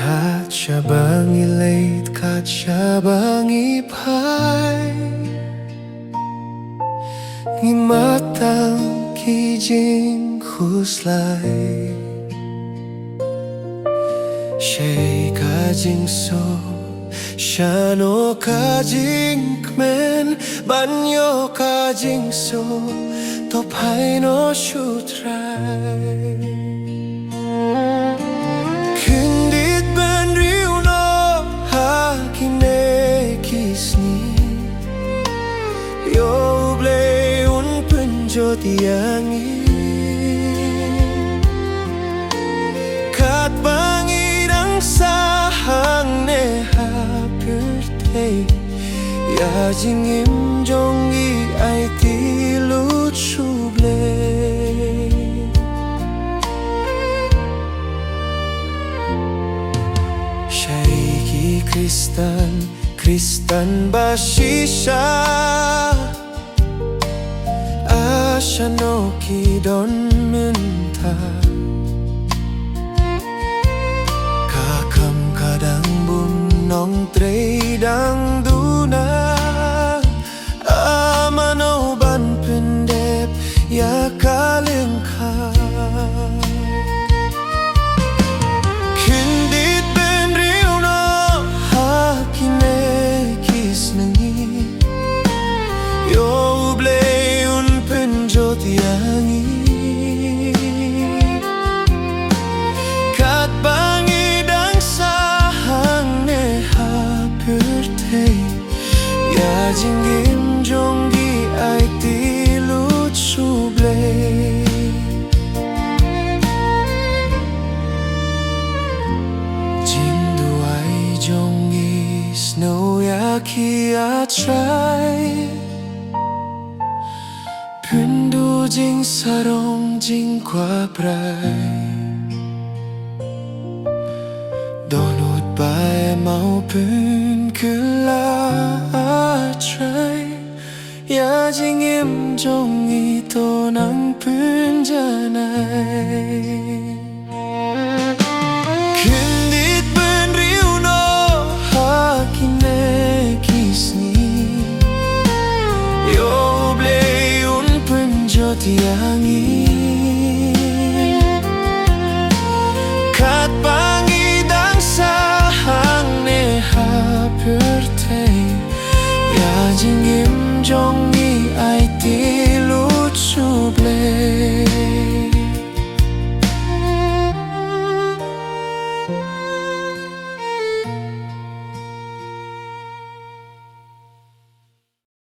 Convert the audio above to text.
Kacabangi late, kacabangi pai Ngi matang kijing huslai Shay kajing so Shano kajing kmen Banyo kajing so Topai no shutrai Kendit ben riu no hakine kisni Yo ble un penjot yangi Kat bangirang sahang ne hapirte Ya jingim jongi ai tilut shuble Shaiki Kristan bashisha Ashanoki don minta Kakam kadang bunong tredang duna Amano ban pendep ya kalengka Kendit ben riu no hakine kisnangi Yo ble un penjot yangi Kat bangi dang sahang ne hapirte Ya jingim jongi ai tilut suble Jongi snow yaki atrai Pindu jing sarong jing kwa prai Donut bae mau pun kela atrai Ya jing im jongi to nang pun janai